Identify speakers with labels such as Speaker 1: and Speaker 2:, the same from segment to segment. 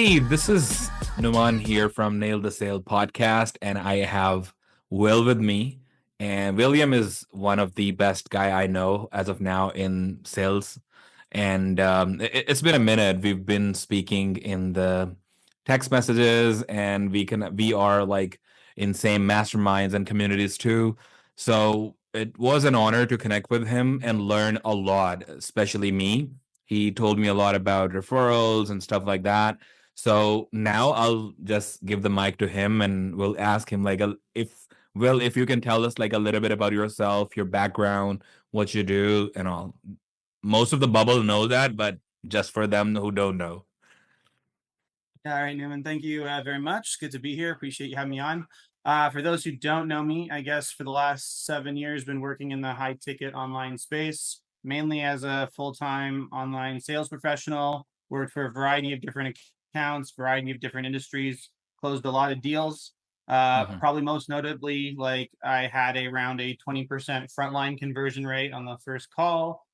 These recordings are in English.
Speaker 1: Hey, this is Nauman here from Nail the Sale podcast, and I have Will with me. And William is one of the best guy I know as of now in sales. And it's been a minute. We've been speaking in the text messages, and we are like in same masterminds and communities too. So it was an honor to connect with him and learn a lot, especially me. He told me a lot about referrals and stuff like that. So now I'll just give the mic to him and we'll ask him if you can tell us like a little bit about yourself, your background, what you do and all. Most of the bubble know that, but just for them who don't know.
Speaker 2: All right, Newman, thank you very much. Good to be here. Appreciate you having me on. For those who don't know me, I guess for the last 7 years, been working in the high ticket online space, mainly as a full-time online sales professional. Worked for a variety of different accounts, variety of different industries, closed a lot of deals.
Speaker 1: Mhm.
Speaker 2: Probably most notably, like I had around a 20% frontline conversion rate on the first call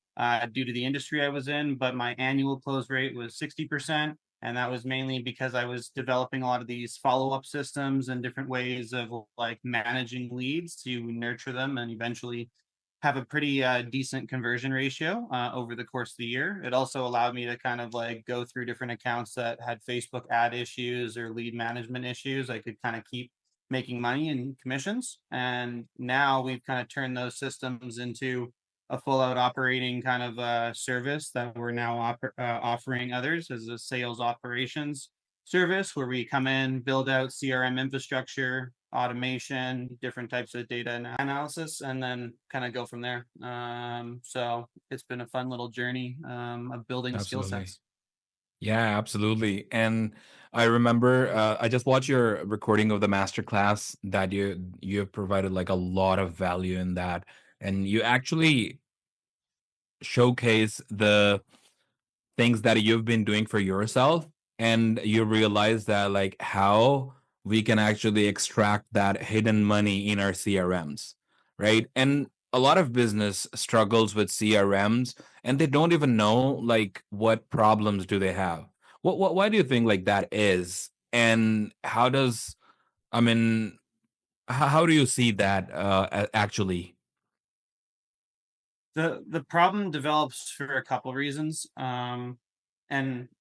Speaker 2: due to the industry I was in, but my annual close rate was 60%. And that was mainly because I was developing a lot of these follow-up systems and different ways of like managing leads to nurture them and eventually have a pretty decent conversion ratio over the course of the year. It also allowed me to kind of like go through different accounts that had Facebook ad issues or lead management issues. I could kind of keep making money in commissions. And now we've kind of turned those systems into a full out operating kind of service that we're now offering others as a sales operations service where we come in, build out CRM infrastructure, automation, different types of data analysis, and then kind of go from there. So it's been a fun little journey of building skill
Speaker 1: Absolutely.
Speaker 2: sets.
Speaker 1: Yeah, absolutely. And I remember I just watched your recording of the masterclass that you have provided like a lot of value in that. And you actually showcase the things that you've been doing for yourself and you realize that like how we can actually extract that hidden money in our CRMs, right? And a lot of business struggles with CRMs and they don't even know like what problems do they have. What why do you think like that is? And how does I mean how do you see that actually?
Speaker 2: The problem develops for a couple reasons, and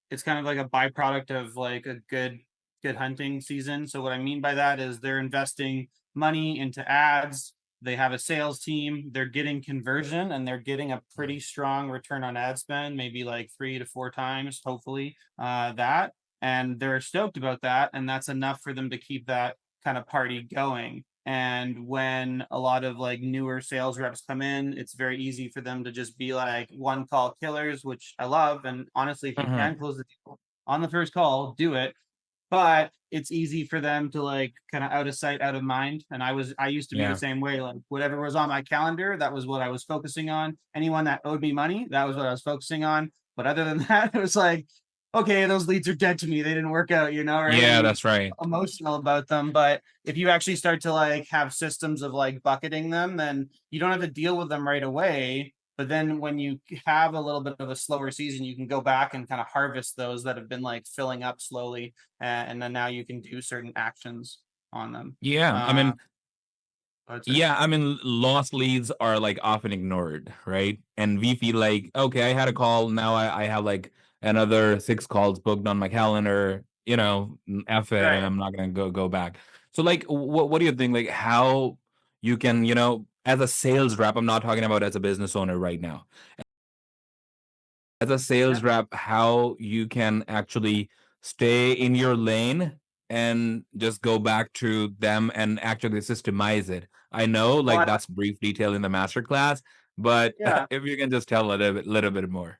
Speaker 2: it's kind of like a byproduct of like a good hunting season. So what I mean by that is they're investing money into ads. They have a sales team. They're getting conversion, and they're getting a pretty strong return on ad spend, maybe like 3 to 4 times, hopefully that. And they're stoked about that, and that's enough for them to keep that kind of party going. And when a lot of like newer sales reps come in, it's very easy for them to just be like one call killers, which I love. And honestly, if you
Speaker 1: Mhm.
Speaker 2: can close the deal on the first call, do it. But it's easy for them to like kind of out of sight, out of mind. And I used to be the
Speaker 1: Yeah.
Speaker 2: same way. Like whatever was on my calendar, that was what I was focusing on. Anyone that owed me money, that was what I was focusing on. But other than that, it was like, okay, those leads are dead to me. They didn't work out, right? And
Speaker 1: Yeah,
Speaker 2: you get
Speaker 1: that's right.
Speaker 2: emotional about them. But if you actually start to like have systems of like bucketing them, then you don't have to deal with them right away. But then when you have a little bit of a slower season, you can go back and kind of harvest those that have been like filling up slowly, and then now you can do certain actions on them.
Speaker 1: Yeah. I
Speaker 2: Uh,
Speaker 1: mean,
Speaker 2: I would say.
Speaker 1: yeah, I mean, lost leads are like often ignored, right? And we feel like, okay, I had a call. Now I have like another 6 calls booked on my calendar, F it, and
Speaker 2: Right.
Speaker 1: I'm not gonna go back. So like, what do you think? Like, how you can, as a sales rep, I'm not talking about as a business owner right now. As a
Speaker 2: Yeah.
Speaker 1: sales rep, how you can actually stay in your lane and just go back to them and actually systemize it. I know
Speaker 2: Well,
Speaker 1: like that's brief detail in the master class, but
Speaker 2: yeah.
Speaker 1: if you can just tell a little bit more.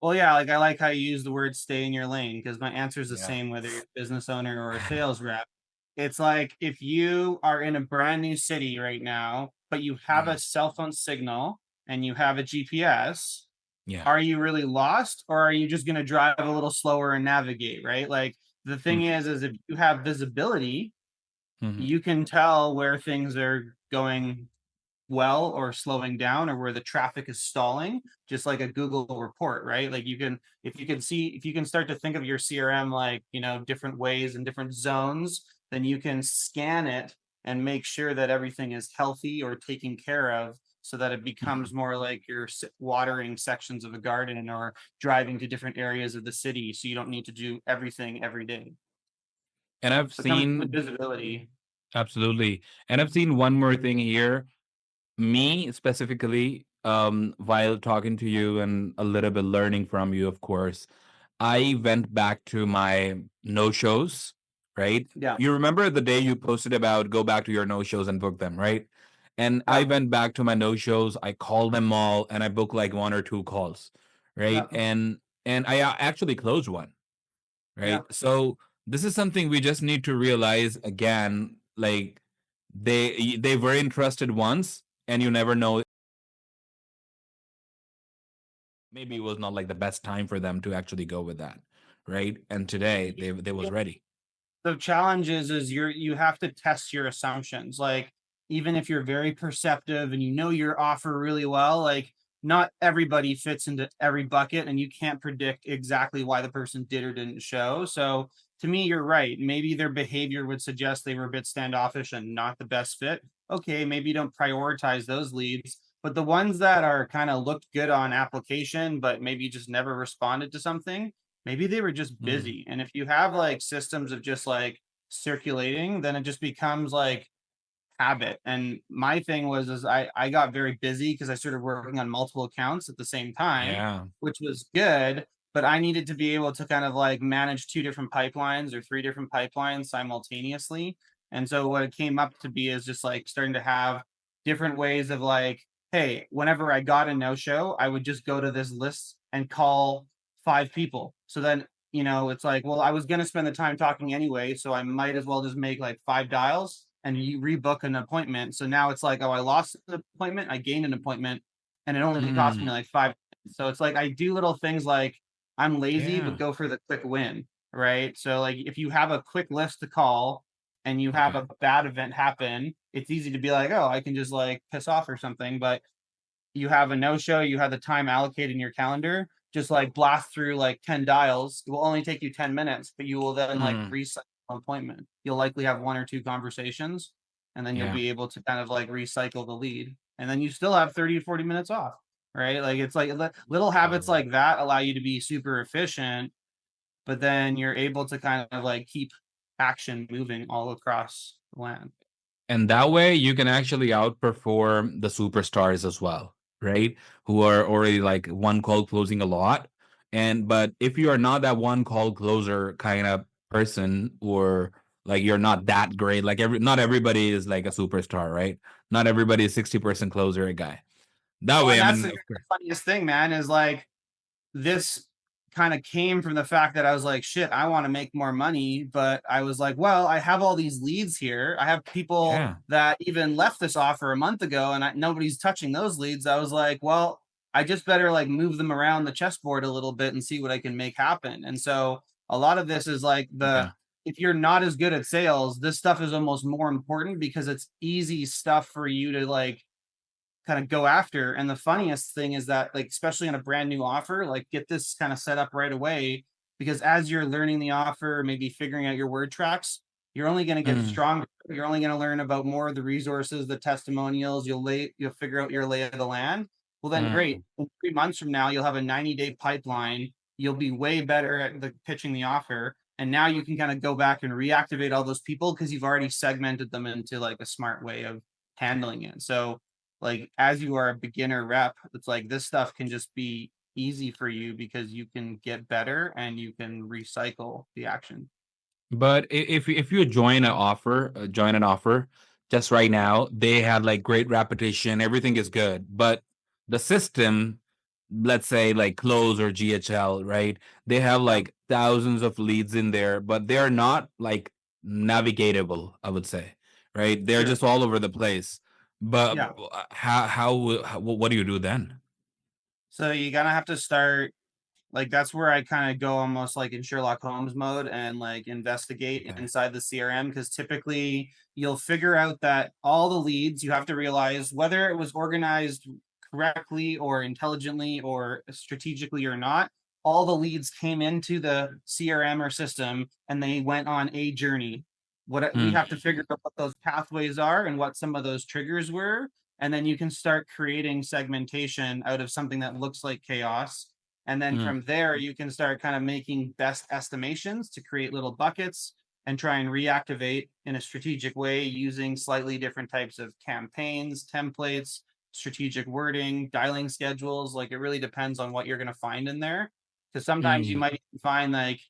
Speaker 2: Well, yeah. Like I like how you use the word "stay in your lane" because my answer is the
Speaker 1: Yeah.
Speaker 2: same whether you're a business owner or a sales rep. It's like if you are in a brand new city right now, but you have a
Speaker 1: Mhm.
Speaker 2: cell phone signal and you have a GPS,
Speaker 1: Yeah.
Speaker 2: are you really lost or are you just going to drive a little slower and navigate, right? Like the thing
Speaker 1: Mhm.
Speaker 2: is if you have visibility,
Speaker 1: Mhm.
Speaker 2: you can tell where things are going well or slowing down, or where the traffic is stalling, just like a Google report, right? Like you can, if you can start to think of your CRM like, different ways and different zones, then you can scan it and make sure that everything is healthy or taken care of, so that it
Speaker 1: Mhm.
Speaker 2: becomes more like you're watering sections of a garden or driving to different areas of the city, so you don't need to do everything every day.
Speaker 1: And I've
Speaker 2: So it comes with
Speaker 1: seen
Speaker 2: visibility.
Speaker 1: absolutely, and I've seen one more thing here. Me specifically, while talking to you and a little bit learning from you, of course, I went back to my no shows, right?
Speaker 2: Yeah.
Speaker 1: You remember the day you posted about go back to your no shows and book them, right? And I
Speaker 2: Yeah.
Speaker 1: went back to my no shows, I called them all, and I booked like one or two calls, right?
Speaker 2: Yeah.
Speaker 1: And I actually closed one,
Speaker 2: Yeah.
Speaker 1: right? So this is something we just need to realize again, like they were interested once, and you never know, maybe it was not like the best time for them to actually go with that, right? And today they was ready.
Speaker 2: The challenge is you have to test your assumptions. Like, even if you're very perceptive and you know your offer really well, like, not everybody fits into every bucket, and you can't predict exactly why the person did or didn't show. So to me, you're right. Maybe their behavior would suggest they were a bit standoffish and not the best fit. Okay, maybe you don't prioritize those leads. But the ones that are kind of looked good on application, but maybe just never responded to something, maybe they were just
Speaker 1: Mm,
Speaker 2: busy. And if you have like systems of just like circulating, then it just becomes like habit. And my thing was is I got very busy because I started working on multiple accounts at the same time,
Speaker 1: yeah.
Speaker 2: which was good. But I needed to be able to kind of like manage two different pipelines or three different pipelines simultaneously. And so what it came up to be is just like starting to have different ways of like, hey, whenever I got a no-show, I would just go to this list and call five people. So then, it's like, well, I was gonna spend the time talking anyway, so I might as well just make like five dials and you rebook an appointment. So now it's like, oh, I lost an appointment, I gained an appointment, and it only cost me
Speaker 1: Mm,
Speaker 2: like 5 minutes. So it's like I do little things like I'm lazy, but
Speaker 1: yeah.
Speaker 2: go for the quick win, right? So like if you have a quick list to call and you have
Speaker 1: Okay.
Speaker 2: a bad event happen, it's easy to be like, oh, I can just like piss off or something. But you have a no-show, you have the time allocated in your calendar, just like blast through like 10 dials. It will only take you 10 minutes, but you will then like
Speaker 1: Mm,
Speaker 2: recycle an appointment. You'll likely have one or two conversations, and then you'll
Speaker 1: yeah.
Speaker 2: be able to kind of like recycle the lead. And then you still have 30 to 40 minutes off, right? Like it's like little habits
Speaker 1: Totally.
Speaker 2: like that allow you to be super efficient, but then you're able to kind of like keep action moving all across the land.
Speaker 1: And that way you can actually outperform the superstars as well, right? Who are already like one call closing a lot. And but if you are not that one call closer kind of person, or like you're not that great, like not everybody is like a superstar, right? Not everybody is 60% closer a guy. That
Speaker 2: Well,
Speaker 1: way,
Speaker 2: and
Speaker 1: I
Speaker 2: that's
Speaker 1: mean,
Speaker 2: the
Speaker 1: of course.
Speaker 2: funniest thing, man, is like this kind of came from the fact that I was like, shit, I want to make more money. But I was like, well, I have all these leads here. I have people
Speaker 1: Yeah.
Speaker 2: that even left this offer a month ago, and nobody's touching those leads. I was like, well, I just better like move them around the chessboard a little bit and see what I can make happen. And so a lot of this is like
Speaker 1: Yeah.
Speaker 2: if you're not as good at sales, this stuff is almost more important because it's easy stuff for you to like kind of go after. And the funniest thing is that, like, especially on a brand new offer, like get this kind of set up right away, because as you're learning the offer, maybe figuring out your word tracks, you're only going to get
Speaker 1: Mm,
Speaker 2: stronger. You're only going to learn about more of the resources, the testimonials. You'll figure out your lay of the land. Well, then great.
Speaker 1: mm,
Speaker 2: In 3 months from now, you'll have a 90-day pipeline. You'll be way better at pitching the offer. And now you can kind of go back and reactivate all those people because you've already segmented them into like a smart way of handling it. So like as you are a beginner rep, it's like this stuff can just be easy for you because you can get better and you can recycle the action.
Speaker 1: But if you join an offer just right now, they had like great repetition, everything is good. But the system, let's say like Close or GHL, right? They have
Speaker 2: Yeah.
Speaker 1: like thousands of leads in there, but they're not like navigatable, I would say, right? They're
Speaker 2: Sure.
Speaker 1: just all over the place. But
Speaker 2: Yeah.
Speaker 1: how what do you do then?
Speaker 2: So you're gonna have to start. like that's where I kind of go almost like in Sherlock Holmes mode and like investigate
Speaker 1: Okay.
Speaker 2: inside the CRM, because typically you'll figure out that all the leads, you have to realize whether it was organized correctly or intelligently or strategically or not, all the leads came into the CRM or system and they went on a journey. What we have to
Speaker 1: Mm,
Speaker 2: figure out what those pathways are and what some of those triggers were, and then you can start creating segmentation out of something that looks like chaos. And then
Speaker 1: mm,
Speaker 2: from there, you can start kind of making best estimations to create little buckets and try and reactivate in a strategic way using slightly different types of campaigns, templates, strategic wording, dialing schedules. Like it really depends on what you're going to find in there. Because sometimes you
Speaker 1: mm.
Speaker 2: might find like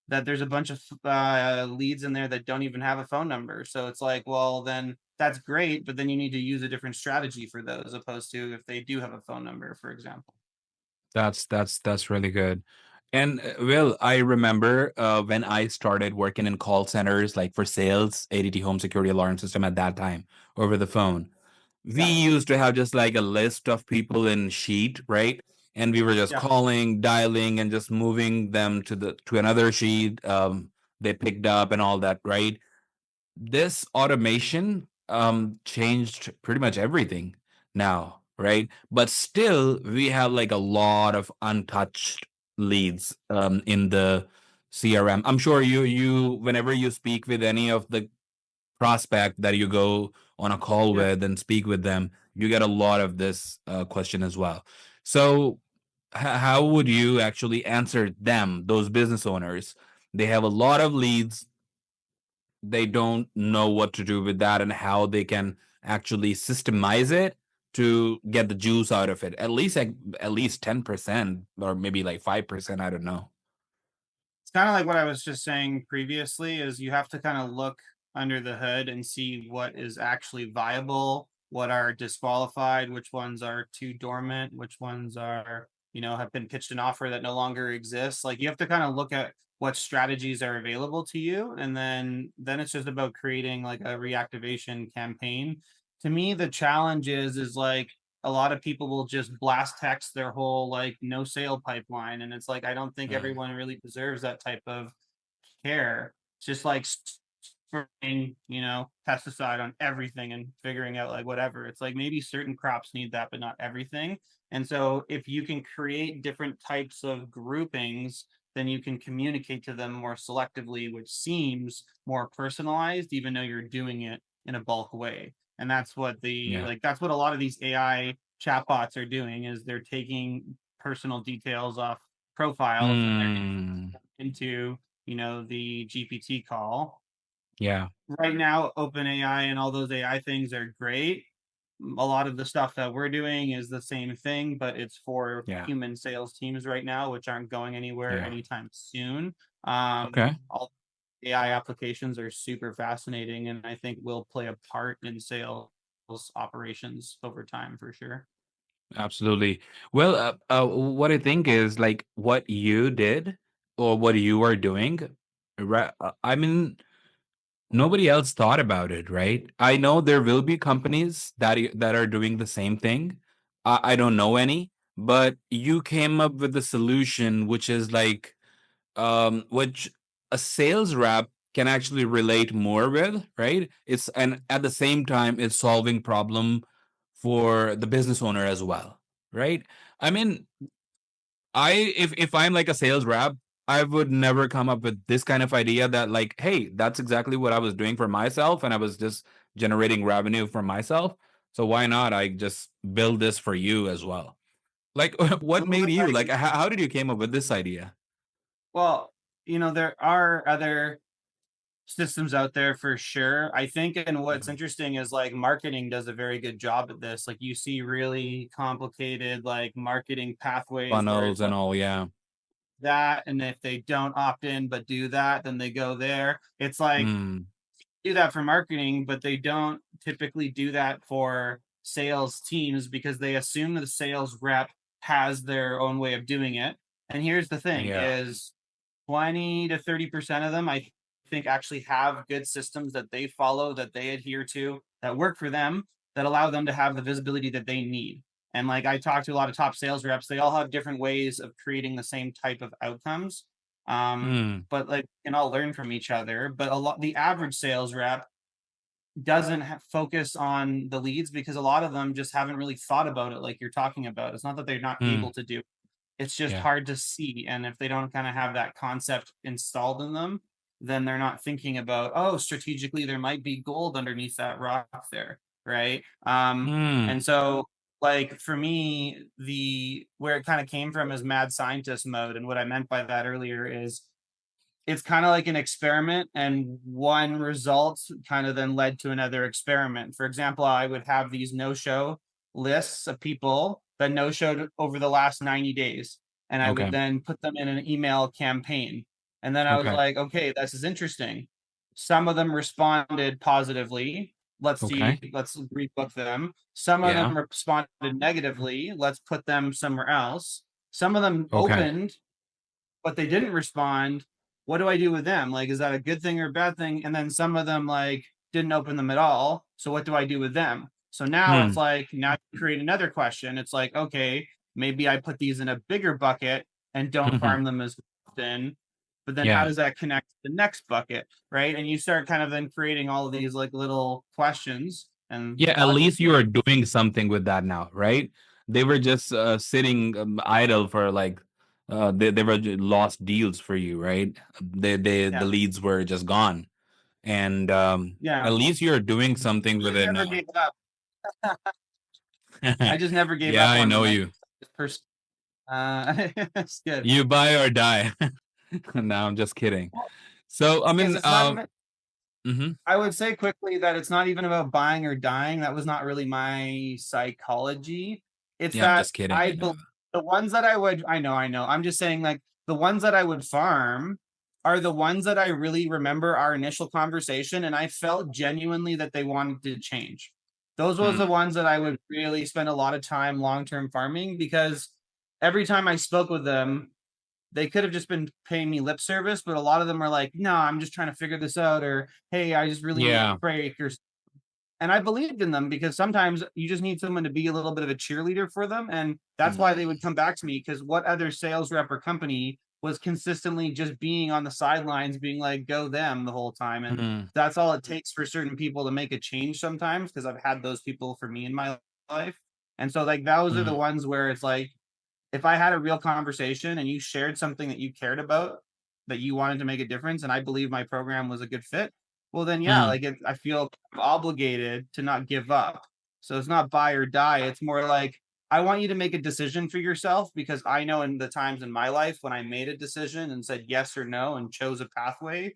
Speaker 2: that there's a bunch of leads in there that don't even have a phone number. So it's like, well, then that's great, but then you need to use a different strategy for those, opposed to if they do have a phone number, for example.
Speaker 1: That's really good. And Will, I remember when I started working in call centers, like for sales, ADT home security alarm system at that time over the phone. We
Speaker 2: Yeah,
Speaker 1: used to have just like a list of people in sheet, right? And we were just
Speaker 2: yeah.
Speaker 1: calling, dialing, and just moving them to another sheet. They picked up and all that, right? This automation changed pretty much everything now, right? But still we have like a lot of untouched leads in the CRM. I'm sure you whenever you speak with any of the prospect that you go on a call
Speaker 2: Yeah.
Speaker 1: with and speak with them, you get a lot of this question as well. So how would you actually answer them, those business owners? They have a lot of leads, they don't know what to do with that and how they can actually systemize it to get the juice out of it. At least 10% or maybe like 5%, I don't know.
Speaker 2: It's kind of like what I was just saying previously, is you have to kind of look under the hood and see what is actually viable, what are disqualified, which ones are too dormant, which ones are, have been pitched an offer that no longer exists. Like you have to kind of look at what strategies are available to you, and then it's just about creating like a reactivation campaign. To me, the challenge is like a lot of people will just blast text their whole like no sale pipeline, and it's like I don't think
Speaker 1: Mm,
Speaker 2: everyone really deserves that type of care. It's just like spraying, pesticide on everything and figuring out like whatever. It's like maybe certain crops need that, but not everything. And so if you can create different types of groupings, then you can communicate to them more selectively, which seems more personalized, even though you're doing it in a bulk way. And that's what
Speaker 1: yeah.
Speaker 2: that's what a lot of these AI chatbots are doing, is they're taking personal details off profiles and they're
Speaker 1: Mm,
Speaker 2: into, the GPT call.
Speaker 1: yeah.
Speaker 2: Right now, OpenAI and all those AI things are great. A lot of the stuff that we're doing is the same thing, but it's for
Speaker 1: Yeah.
Speaker 2: human sales teams right now, which aren't going anywhere
Speaker 1: Yeah.
Speaker 2: anytime soon.
Speaker 1: Okay.
Speaker 2: All AI applications are super fascinating, and I think will play a part in sales operations over time for sure.
Speaker 1: Absolutely. Well, what I think is like what you did or what you are doing. I mean, nobody else thought about it, right? I know there will be companies that are doing the same thing. I don't know any, but you came up with a solution which is like which a sales rep can actually relate more with, right? It's and at the same time it's solving problem for the business owner as well, right? I mean, if I'm like a sales rep, I would never come up with this kind of idea that like, hey, that's exactly what I was doing for myself and I was just generating revenue for myself. So why not I just build this for you as well? Like what
Speaker 2: Well,
Speaker 1: made you like how did you came up with this idea?
Speaker 2: well, there are other systems out there for sure. I think, and what's
Speaker 1: Mhm.
Speaker 2: interesting is like marketing does a very good job at this. Like you see really complicated like marketing pathways where
Speaker 1: Funnels
Speaker 2: it's like
Speaker 1: and all, yeah.
Speaker 2: that, and if they don't opt in but do that, then they go there. It's like
Speaker 1: Mm,
Speaker 2: do that for marketing, but they don't typically do that for sales teams because they assume the sales rep has their own way of doing it. And here's the thing
Speaker 1: yeah.
Speaker 2: is 20 to 30% of them, I think, actually have good systems that they follow, that they adhere to, that work for them, that allow them to have the visibility that they need. And like I talked to a lot of top sales reps, they all have different ways of creating the same type of outcomes.
Speaker 1: Mm,
Speaker 2: But like can all learn from each other. But the average sales rep doesn't focus on the leads because a lot of them just haven't really thought about it like you're talking about. It's not that they're not able
Speaker 1: mm,
Speaker 2: to do, it's just
Speaker 1: yeah.
Speaker 2: hard to see. And if they don't kind of have that concept installed in them, then they're not thinking about, oh, strategically there might be gold underneath that rock there, right?
Speaker 1: Mm,
Speaker 2: And so like for me, the where it kind of came from is mad scientist mode. And what I meant by that earlier is it's kind of like an experiment, and one result kind of then led to another experiment. For example, I would have these no-show lists of people that no-showed over the last 90 days, and I would
Speaker 1: okay.
Speaker 2: then put them in an email campaign. And then I was
Speaker 1: Okay.
Speaker 2: like, okay, this is interesting. Some of them responded positively. Let's see,
Speaker 1: Okay.
Speaker 2: let's rebook them. Some of
Speaker 1: Yeah.
Speaker 2: them responded negatively. Let's put them somewhere else. Some of them
Speaker 1: Okay.
Speaker 2: opened but they didn't respond. What do I do with them? Like, is that a good thing or a bad thing? And then some of them like didn't open them at all. So what do I do with them? So now it's
Speaker 1: Hmm.
Speaker 2: like now you create another question. It's like, okay, maybe I put these in a bigger bucket and don't
Speaker 1: Hmm.
Speaker 2: farm them as often. But then how
Speaker 1: Yeah.
Speaker 2: does that connect to the next bucket? Right. And you start kind of then creating all of these like little questions and
Speaker 1: Yeah. At
Speaker 2: logic
Speaker 1: least you are
Speaker 2: there.
Speaker 1: doing something with that now, right? They were just sitting idle for like they were lost deals for you, right? The
Speaker 2: Yeah.
Speaker 1: leads were just gone, and
Speaker 2: Yeah.
Speaker 1: at least you're doing something
Speaker 2: I
Speaker 1: with
Speaker 2: just
Speaker 1: it
Speaker 2: never
Speaker 1: now.
Speaker 2: gave up. I just never gave
Speaker 1: Yeah,
Speaker 2: up
Speaker 1: I
Speaker 2: on
Speaker 1: know
Speaker 2: them.
Speaker 1: you.
Speaker 2: This person it's good.
Speaker 1: You buy or die. No, I'm just kidding.
Speaker 2: Well,
Speaker 1: So I
Speaker 2: yes,
Speaker 1: mean,
Speaker 2: it's not even.
Speaker 1: mhm.
Speaker 2: I would say quickly that it's not even about buying or dying. That was not really my psychology. It's
Speaker 1: Yeah, I'm
Speaker 2: that
Speaker 1: just kidding. I know.
Speaker 2: the ones that I would, I know. I'm just saying, like, the ones that I would farm are the ones that I really remember our initial conversation and I felt genuinely that they wanted to change. Those was the
Speaker 1: Hmm.
Speaker 2: ones that I would really spend a lot of time long-term farming because every time I spoke with them, they could have just been paying me lip service, but a lot of them are like, no, I'm just trying to figure this out, or hey, I just really need a
Speaker 1: Yeah.
Speaker 2: break, or and I believed in them because sometimes you just need someone to be a little bit of a cheerleader for them. And that's
Speaker 1: Hmm.
Speaker 2: why they would come back to me because what other sales rep or company was consistently just being on the sidelines, being like, go them the whole time. And
Speaker 1: Hmm.
Speaker 2: that's all it takes for certain people to make a change sometimes because I've had those people for me in my life. And so, like, those are the
Speaker 1: Hmm.
Speaker 2: ones where it's like, if I had a real conversation and you shared something that you cared about, that you wanted to make a difference, and I believe my program was a good fit, well, then yeah,
Speaker 1: Hmm.
Speaker 2: like I feel obligated to not give up. So it's not buy or die. It's more like I want you to make a decision for yourself because I know in the times in my life when I made a decision and said yes or no and chose a pathway,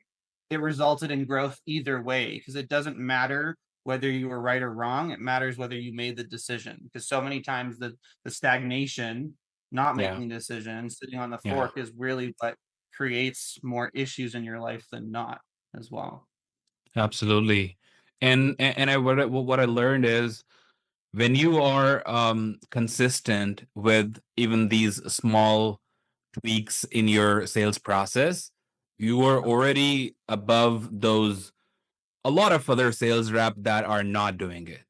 Speaker 2: it resulted in growth either way because it doesn't matter whether you were right or wrong. It matters whether you made the decision because so many times the stagnation not
Speaker 1: Yeah.
Speaker 2: making decisions, sitting on the
Speaker 1: Yeah.
Speaker 2: fork is really what creates more issues in your life than not as well.
Speaker 1: Absolutely. And what I learned is when you are consistent with even these small tweaks in your sales process, you are already above those a lot of other sales rep that are not doing it,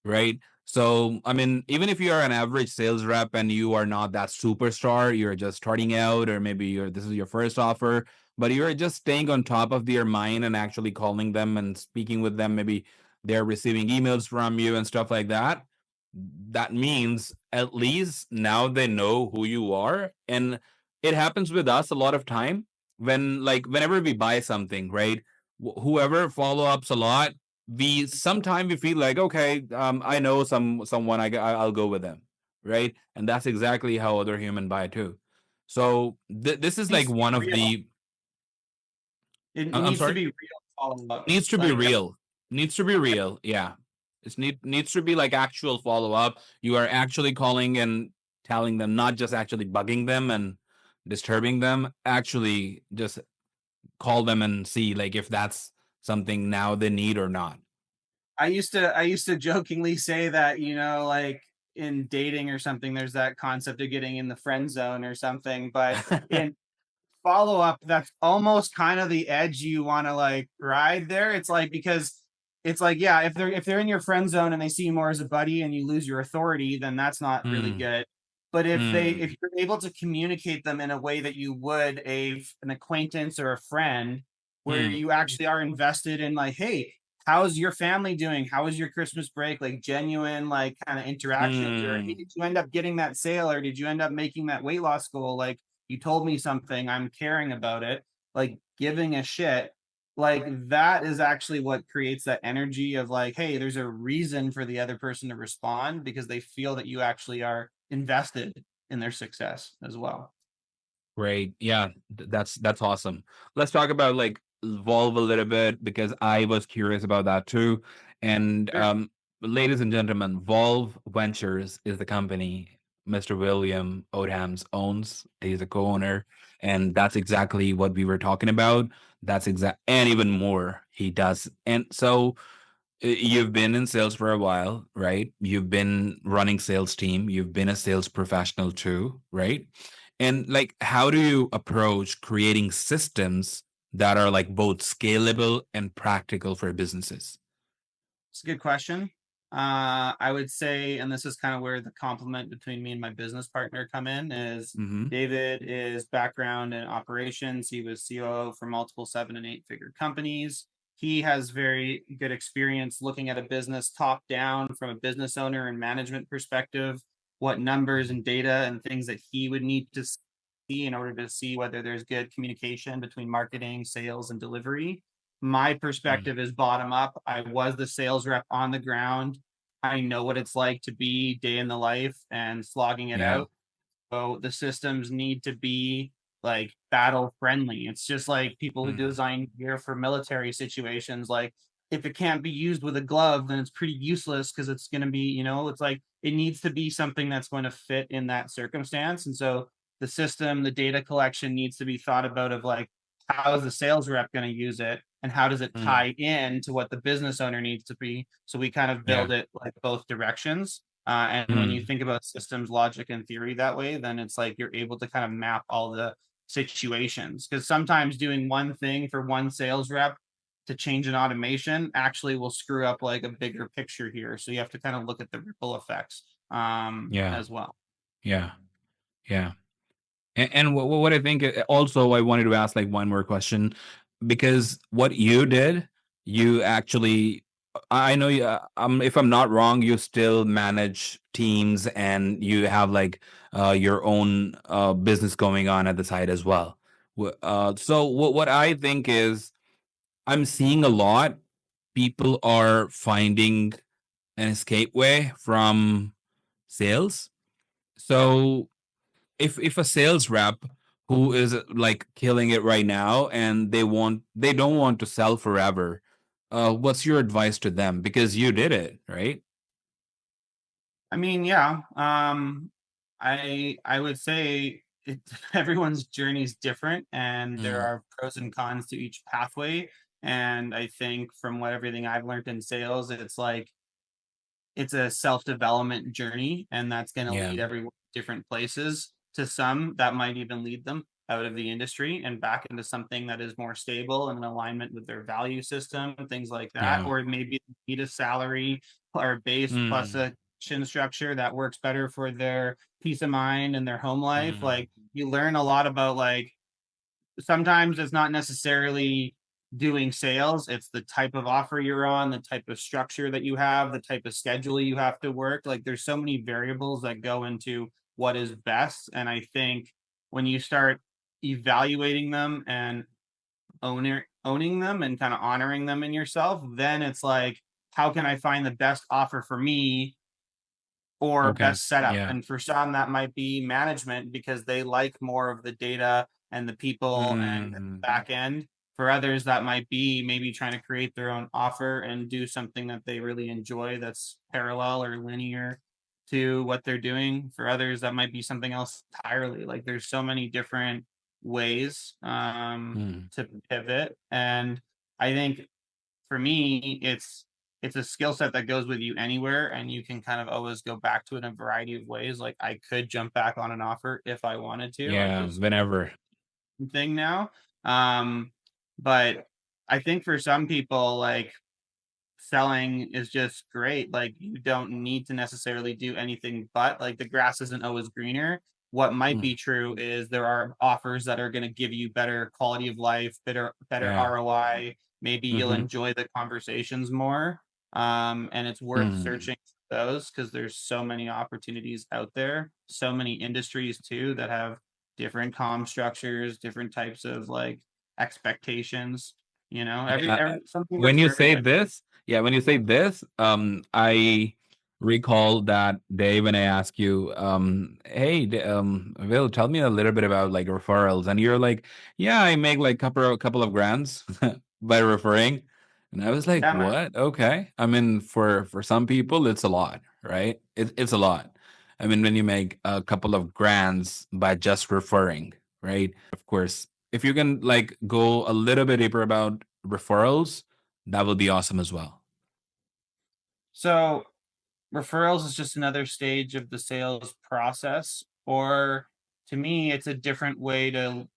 Speaker 1: right? So, I mean, even if you are an average sales rep and you are not that superstar, you're just starting out, or maybe this is your first offer, but you're just staying on top of their mind and actually calling them and speaking with them. Maybe they're receiving emails from you and stuff like that. That means at least now they know who you are. And it happens with us a lot of time when, like, whenever we buy something, right? Whoever follow ups a lot, we sometimes we feel like, okay, I know someone, I'll go with them, right? And that's exactly how other human buy too. So this is
Speaker 2: It
Speaker 1: like
Speaker 2: needs to be
Speaker 1: one of
Speaker 2: real.
Speaker 1: the
Speaker 2: It
Speaker 1: I'm
Speaker 2: needs to
Speaker 1: sorry,
Speaker 2: be real follow up.
Speaker 1: needs to be
Speaker 2: Like
Speaker 1: real, needs to be real, yeah. Needs to be like actual follow up. You are actually calling and telling them, not just actually bugging them and disturbing them. Actually just call them and see like if that's something now they need or not.
Speaker 2: I used to jokingly say that, like in dating or something, there's that concept of getting in the friend zone or something. But in follow up, that's almost kind of the edge you want to like ride there. It's like because it's like, yeah, if they're in your friend zone and they see you more as a buddy and you lose your authority, then that's not really
Speaker 1: Mm,
Speaker 2: good. But if
Speaker 1: mm,
Speaker 2: you're able to communicate them in a way that you would an acquaintance or a friend, where
Speaker 1: mm,
Speaker 2: you actually are invested in, like, hey, how's your family doing? How was your Christmas break? Like genuine, like, kind of interactions, or hey,
Speaker 1: mm,
Speaker 2: did you end up getting that sale, or did you end up making that weight loss goal? Like, you told me something, I'm caring about it. Like, giving a shit, like, that is actually what creates that energy of, like, hey, there's a reason for the other person to respond, because they feel that you actually are invested in their success as well.
Speaker 1: great. Yeah, that's awesome. Let's talk about like Volve a little bit because I was curious about that too. And
Speaker 2: Sure.
Speaker 1: ladies and gentlemen, Volve Ventures is the company Mr. William Odhams owns. He's a co-owner, and that's exactly what we were talking about. That's exact, and even more he does. And so you've been in sales for a while, right? You've been running sales team. You've been a sales professional too, right? And like, how do you approach creating systems that are like both scalable and practical for businesses?
Speaker 2: It's a good question. I would say, and this is kind of where the compliment between me and my business partner come in, is
Speaker 1: Mm-hmm.
Speaker 2: David is background in operations. He was COO for multiple 7 and 8 figure companies. He has very good experience looking at a business top down from a business owner and management perspective, what numbers and data and things that he would need to see in order to see whether there's good communication between marketing, sales, and delivery. My
Speaker 1: Mm.
Speaker 2: perspective is bottom up. I was the sales rep on the ground. I know what it's like to be day in the life and slogging it
Speaker 1: Yeah.
Speaker 2: out. So the systems need to be, like, battle friendly. It's just like people who
Speaker 1: Mm.
Speaker 2: design gear for military situations. Like, if it can't be used with a glove, then it's pretty useless, because it's going to be, it's like it needs to be something that's going to fit in that circumstance. And so the system, the data collection needs to be thought about of, like, how is the sales rep going to use it, and how does it
Speaker 1: Mm.
Speaker 2: tie in to what the business owner needs to be. So we kind of
Speaker 1: Yeah.
Speaker 2: build it like both directions. And when you
Speaker 1: Mm.
Speaker 2: think about systems, logic, and theory that way, then it's like you're able to kind of map all the situations. Because sometimes doing one thing for one sales rep to change an automation actually will screw up like a bigger picture here. So you have to kind of look at the ripple effects,
Speaker 1: Yeah.
Speaker 2: as well.
Speaker 1: Yeah. Yeah. And what I think also, I wanted to ask like one more question because what you did, you actually, I know you, if I'm not wrong, you still manage teams and you have like your own business going on at the side as well. So what I think is I'm seeing a lot people are finding an escape way from sales. So if a sales rep who is like killing it right now and they don't want to sell forever, what's your advice to them? Because you did it, right?
Speaker 2: I mean, yeah. I would say it, everyone's journey is different, and there
Speaker 1: Mm,
Speaker 2: are pros and cons to each pathway. And I think from what everything I've learned in sales, it's like it's a self-development journey, and that's going to
Speaker 1: yeah,
Speaker 2: lead everyone different places. To some, that might even lead them out of the industry and back into something that is more stable and in alignment with their value system, things like that.
Speaker 1: yeah.
Speaker 2: Or maybe need a salary or base plus
Speaker 1: Mm,
Speaker 2: a chin structure that works better for their peace of mind and their home life.
Speaker 1: mm,
Speaker 2: Like, you learn a lot about, like, sometimes it's not necessarily doing sales, it's the type of offer you're on, the type of structure that you have, the type of schedule you have to work. Like, there's so many variables that go into what is best. And I think when you start evaluating them and owning them and kind of honoring them in yourself, then it's like, how can I find the best offer for me or
Speaker 1: okay.
Speaker 2: best setup?
Speaker 1: Yeah.
Speaker 2: And for some, that might be management, because they like more of the data and the people and the
Speaker 1: Mm,
Speaker 2: back end. For others, that might be maybe trying to create their own offer and do something that they really enjoy that's parallel or linear to what they're doing. For others, that might be something else entirely. Like, there's so many different ways,
Speaker 1: mm,
Speaker 2: to pivot. And I think for me, it's a skill set that goes with you anywhere, and you can kind of always go back to it in a variety of ways. Like, I could jump back on an offer if I wanted to, like,
Speaker 1: yeah.
Speaker 2: this
Speaker 1: Whenever.
Speaker 2: thing now. Um, but I think for some people, like, selling is just great. Like you don't need to necessarily do anything but like the grass isn't always greener. What might
Speaker 1: Mm,
Speaker 2: be true is there are offers that are going to give you better quality of life, better
Speaker 1: yeah.
Speaker 2: ROI. Maybe you'll
Speaker 1: Mm-hmm.
Speaker 2: enjoy the conversations more. And it's worth
Speaker 1: Mm.
Speaker 2: searching for those because there's so many opportunities out there, so many industries too that have different comm structures, different types of like expectations. You know,
Speaker 1: Yeah.
Speaker 2: something
Speaker 1: When
Speaker 2: works
Speaker 1: you
Speaker 2: for
Speaker 1: say
Speaker 2: everybody.
Speaker 1: this, yeah, when you say this, I recall that day when I asked you, hey, Will, tell me a little bit about like referrals, and you're like, yeah, I make like couple of grands by referring, and I was like,
Speaker 2: Yeah, man.
Speaker 1: what? Okay, I mean, for some people, it's a lot, right? It's a lot. I mean, when you make a couple of grands by just referring, right? Of course, if you can like go a little bit deeper about referrals, that would be awesome as well.
Speaker 2: So referrals is just another stage of the sales process, or to me, it's a different way to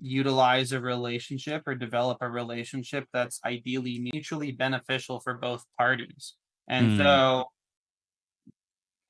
Speaker 2: utilize a relationship or develop a relationship that's ideally mutually beneficial for both parties. And
Speaker 1: Mm,
Speaker 2: so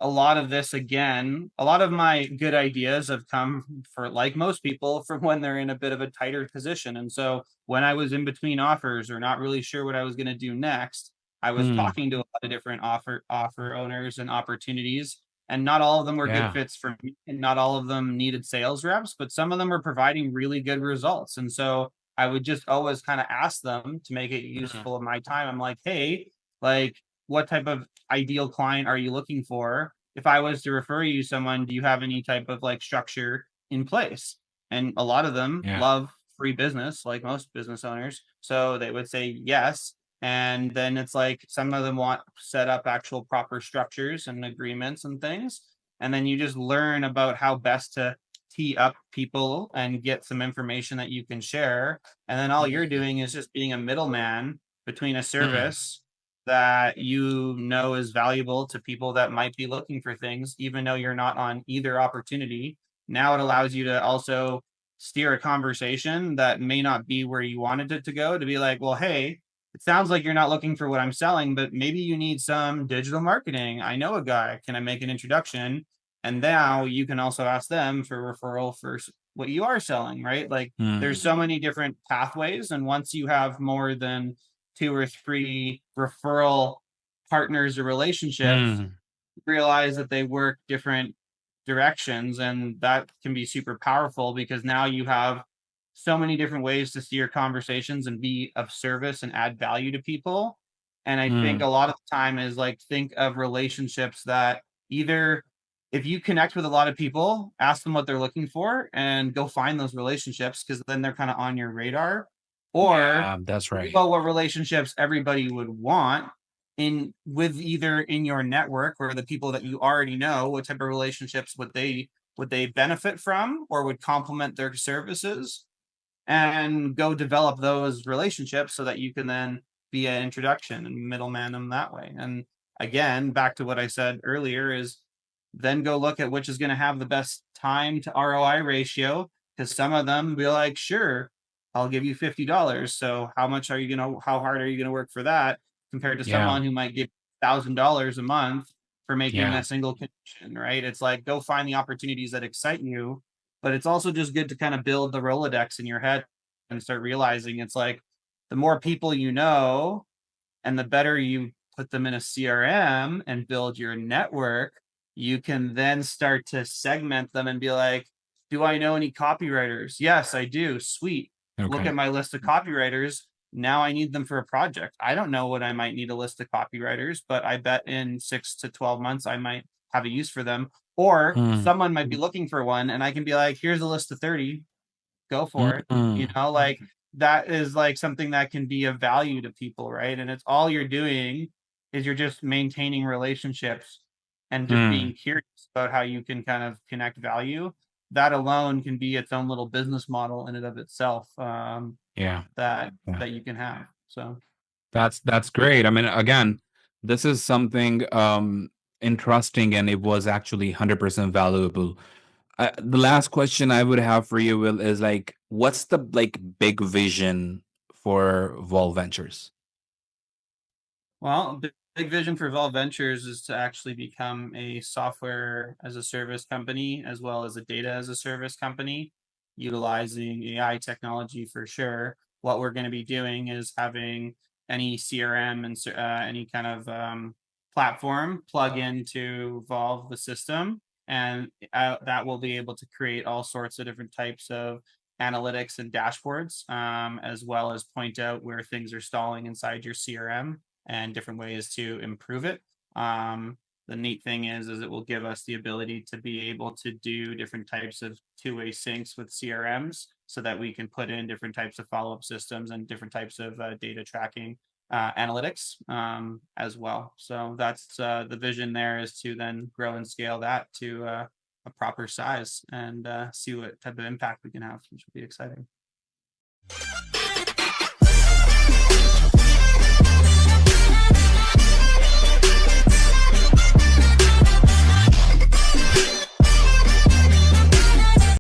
Speaker 2: a lot of this again, a lot of my good ideas have come for like most people from when they're in a bit of a tighter position. And so when I was in between offers or not really sure what I was going to do next, I was
Speaker 1: mm,
Speaker 2: talking to a lot of different offer owners and opportunities. And not all of them were good
Speaker 1: yeah.
Speaker 2: fits for me, and not all of them needed sales reps, but some of them were providing really good results. And so I would just always kind of ask them to make it
Speaker 1: Mm,
Speaker 2: useful of my time. I'm like, hey, like, what type of ideal client are you looking for? If I was to refer you someone, do you have any type of like structure in place? And a lot of them
Speaker 1: yeah.
Speaker 2: love free business, like most business owners. So they would say yes. And then it's like some of them want set up actual proper structures and agreements and things. And then you just learn about how best to tee up people and get some information that you can share. And then all you're
Speaker 1: Mm,
Speaker 2: doing is just being a middleman between a
Speaker 1: mm,
Speaker 2: service that you know is valuable to people that might be looking for things, even though you're not on either opportunity. Now it allows you to also steer a conversation that may not be where you wanted it to go to be like, well, hey, it sounds like you're not looking for what I'm selling, but maybe you need some digital marketing. I know a guy. Can I make an introduction? And now you can also ask them for referral for what you are selling, right? Like there's
Speaker 1: mm,
Speaker 2: so many different pathways. And once you have more than two or three referral partners or relationships,
Speaker 1: mm,
Speaker 2: realize that they work different directions, and that can be super powerful because now you have so many different ways to steer conversations and be of service and add value to people. And I think a
Speaker 1: mm,
Speaker 2: lot of the time is like think of relationships that either if you connect with a lot of people, ask them what they're looking for and go find those relationships because then they're kind of on your radar. Or
Speaker 1: yeah, that's
Speaker 2: think
Speaker 1: right.
Speaker 2: about what relationships everybody would want in with either in your network or the people that you already know, what type of relationships would they benefit from or would complement their services, and go develop those relationships so that you can then be an introduction and middleman them that way. And again, back to what I said earlier is then go look at which is going to have the best time to ROI ratio because some of them be like, sure, I'll give you $50. So how hard are you gonna work for that compared to
Speaker 1: Yeah,
Speaker 2: someone who might give $1,000 a month for making
Speaker 1: yeah,
Speaker 2: a single connection, right? It's like go find the opportunities that excite you, but it's also just good to kind of build the Rolodex in your head and start realizing it's like the more people you know and the better you put them in a CRM and build your network, you can then start to segment them and be like, do I know any copywriters? Yes, I do. Sweet. Look
Speaker 1: okay.
Speaker 2: at my list of copywriters. Now I need them for a project. I don't know what I might need a list of copywriters, but I bet in 6 to 12 months I might have a use for them. Or
Speaker 1: Mm,
Speaker 2: someone might be looking for one and I can be like, here's a list of 30, go for it.
Speaker 1: mm,
Speaker 2: Like that is like something that can be of value to people, right? And it's all you're doing is you're just maintaining relationships and just being
Speaker 1: mm,
Speaker 2: curious about how you can kind of connect value. That alone can be its own little business model in and of itself,
Speaker 1: yeah,
Speaker 2: that
Speaker 1: yeah.
Speaker 2: that you can have. So
Speaker 1: That's great. I mean, again, this is something interesting, and it was actually 100% valuable. The last question I would have for you, Will, is like, what's the like big vision for Vol Ventures?
Speaker 2: Well, big vision for Valve Ventures is to actually become a software as a service company as well as a data as a service company, utilizing AI technology for sure. What we're going to be doing is having any CRM and any kind of platform plug into Valve the system, and that will be able to create all sorts of different types of analytics and dashboards, as well as point out where things are stalling inside your CRM and different ways to improve it. The neat thing is it will give us the ability to be able to do different types of two-way syncs with CRMs so that we can put in different types of follow-up systems and different types of data tracking analytics as well. So that's the vision there, is to then grow and scale that to a proper size and see what type of impact we can have, which will be exciting.